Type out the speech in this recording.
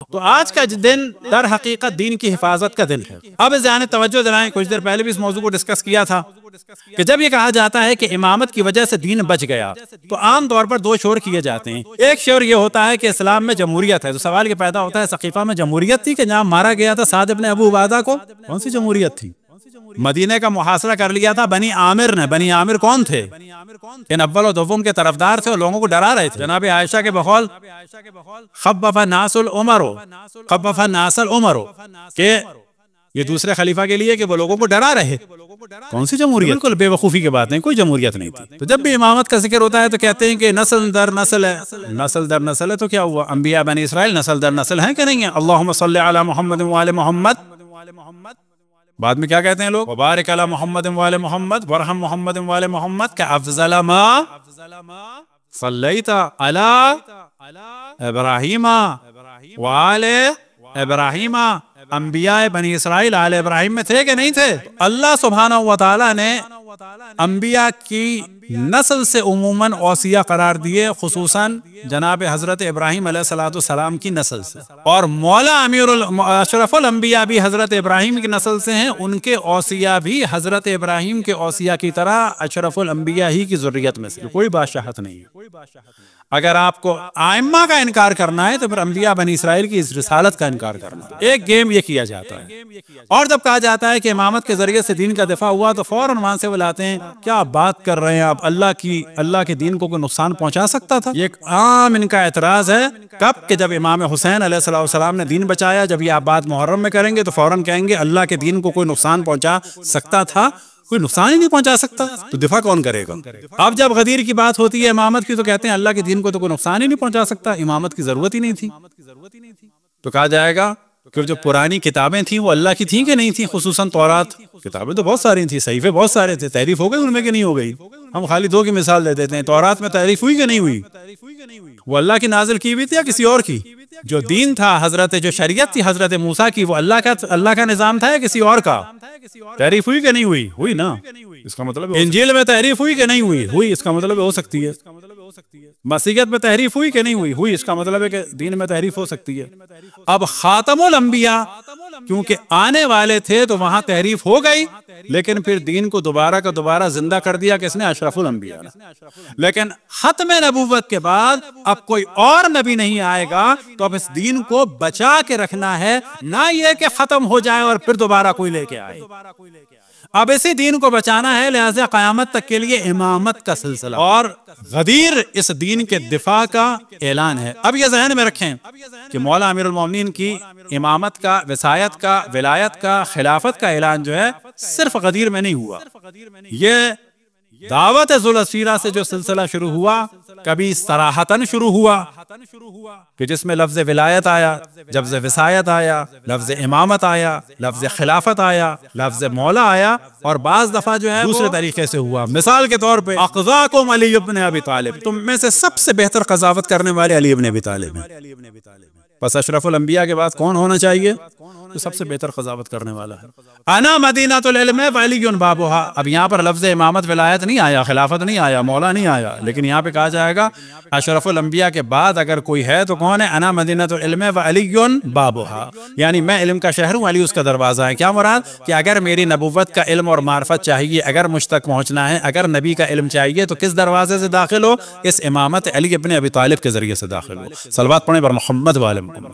تو آج کا دن در حقیقت دین کی حفاظت کا دن ہے۔ اب اس ذہن توجہ دلائیں، کچھ دیر پہلے بھی اس موضوع کو ڈسکس کیا تھا کہ جب یہ کہا جاتا ہے کہ امامت کی وجہ سے دین بچ گیا تو عام طور پر دو شور کیے جاتے ہیں۔ ایک شور یہ ہوتا ہے کہ اسلام میں جمہوریت ہے، تو سوال یہ پیدا ہوتا ہے سقیفہ میں جمہوریت تھی کہ جہاں مارا گیا تھا سعد ابن ابو عبادہ کو؟ کون سی جمہوریت تھی؟ مدینہ کا محاصرہ کر لیا تھا بنی عامر نے۔ بنی عامر کون تھے؟ ان اول و دوم کے طرفدار تھے اور لوگوں کو ڈرا رہے تھے۔ جناب عائشہ کے بقول خبف الناس العمر، خبف الناس العمر، کہ یہ دوسرے خلیفہ کے لیے کہ وہ لوگوں کو ڈرا رہے۔ کون سی جمہوریت؟ بالکل بے وقوفی کی بات نہیں، کوئی جمہوریت نہیں تھی۔ تو جب بھی امامت کا ذکر ہوتا ہے تو کہتے ہیں کہ نسل در نسل ہے، نسل در نسل ہے، تو کیا ہوا؟ انبیاء بنی اسرائیل نسل در نسل ہیں کہ نہیں ہیں؟ اللہم صلی علی محمد وآل محمد۔ بعد میں کیا کہتے ہیں لوگ؟ وبارک علی محمد وآل محمد ورحم محمد وآل محمد کا افضل ما صلیت علی ابراہیم وآل ابراہیم۔ انبیاء بنی اسرائیل آل ابراہیم میں تھے کہ نہیں تھے؟ اللہ سبحانہ وتعالی نے انبیاء کی نسل سے عموماً اوصیہ قرار دیے، خصوصاً جناب حضرت ابراہیم علیہ السلام کی نسل سے، اور مولا اشرف الانبیاء بھی حضرت ابراہیم کی نسل سے ہیں، ان کے اوصیہ بھی حضرت ابراہیم کے اوصیہ کی طرح اشرف الانبیاء ہی کی ذریت میں سے، کوئی بادشاہت نہیں ہے۔ اگر آپ کو ائمہ کا انکار کرنا ہے تو پھر انبیاء بنی اسرائیل کی اس رسالت کا انکار کرنا ہے۔ ایک گیم یہ کیا جاتا ہے، اور جب کہا جاتا ہے کہ امامت کے ذریعے سے دین کا دفاع ہوا تو فوراً وہاں سے وہ لاتے ہیں کیا بات کر رہے ہیں آپ، اللہ کے دین کو کوئی نقصان پہنچا سکتا تھا؟ یہ ایک عام ان کا اعتراض ہے۔ کب کہ جب امام حسین علیہ السلام نے دین بچایا، جب یہ آپ بات محرم میں کریں گے تو فوراً کہیں گے اللہ کے دین کو کوئی نقصان پہنچا سکتا تھا؟ کوئی نقصان ہی نہیں پہنچا سکتا، تو دفاع کون کرے گا؟ اب جب غدیر کی بات ہوتی ہے امامت کی تو کہتے ہیں اللہ کے دین کو تو کوئی نقصان ہی نہیں پہنچا سکتا، امامت کی ضرورت ہی نہیں تھی۔ تو کہا جائے گا کہ جو پرانی کتابیں تھیں وہ اللہ کی تھیں کہ نہیں تھیں؟ خصوصاً تورات، کتابیں تو بہت ساری تھیں، صحیفے بہت سارے تھے، تحریف ہو گئی ان میں کہ نہیں ہو گئی؟ ہم خالی دو کی مثال دے دیتے ہیں، تورات میں تحریف ہوئی کہ نہیں ہوئی؟ وہ اللہ کی نازل کی ہوئی تھی یا کسی اور کی؟ جو دین تھا جو شریعت تھی حضرت موسیٰ کی، وہ اللہ کا نظام تھا یا کسی اور کا؟ تحریف ہوئی کہ نہیں ہوئی؟ ہوئی نا۔ اس کا مطلب انجیل میں تحریف ہوئی کہ نہیں ہوئی؟ ہوئی۔ اس کا مطلب ہو سکتی ہے مسیحیت میں تحریف ہوئی کہ نہیں ہوئی؟ ہوئی۔ اس کا مطلب ہے کہ دین میں تحریف ہو سکتی ہے۔ اب خاتم الانبیاء کیونکہ آنے والے تھے تو وہاں تحریف ہو گئی، لیکن پھر دین کو دوبارہ کا دوبارہ زندہ کر دیا کس نے؟ اشرف الانبیاء نے۔ لیکن ختم نبوت کے بعد اب کوئی اور نبی نہیں آئے گا، تو اب اس دین کو بچا کے رکھنا ہے، نہ یہ کہ ختم ہو جائے اور پھر دوبارہ کوئی لے کے آئے۔ اب اسی دین کو بچانا ہے، لہذا قیامت تک کے لیے امامت کا سلسلہ اور غدیر اس دین کے دفاع کا اعلان ہے۔ اب یہ ذہن میں رکھیں کہ مولا امیر المومنین کی امامت کا، وصایت کا، ولایت کا، خلافت کا اعلان جو ہے صرف غدیر میں نہیں ہوا، یہ دعوت ذوالسیرہ سے جو سلسلہ شروع ہوا کبھی صراحتاً شروع ہوا کہ جس میں لفظ ولایت آیا، لفظ وصایت آیا، لفظ امامت آیا، لفظ خلافت آیا، لفظ مولا آیا، اور بعض دفعہ جو ہے دوسرے طریقے سے ہوا۔ مثال کے طور پہ اقضاکم علی ابن ابی طالب، تم میں سے سب سے بہتر قضاوت کرنے والے علی ابن ابی طالب ہیں۔ پس اشرف الانبیاء کے بعد کون ہونا چاہیے؟ تو سب سے بہتر قضاوت کرنے والا ہے۔ انا مدینہ العلم وعلی بابھا۔ اب یہاں پر لفظ امامت ولایت نہیں آیا، خلافت نہیں آیا، مولا نہیں آیا، لیکن یہاں پہ کہا جائے گا اشرف الانبیاء کے بعد اگر کوئی ہے تو کون ہے؟ انا مدینہ العلم وعلی بابھا، یعنی میں علم کا شہر ہوں، علی اس کا دروازہ ہے۔ کیا مراد؟ کہ اگر میری نبوت کا علم اور معرفت چاہیے، اگر مجھ تک پہنچنا ہے، اگر نبی کا علم چاہیے تو کس دروازے سے داخل ہو؟ اس امامت علی ابن ابی طالب کے ذریعے سے داخل ہو۔ صلوات پڑھیں بر محمد وآل محمد۔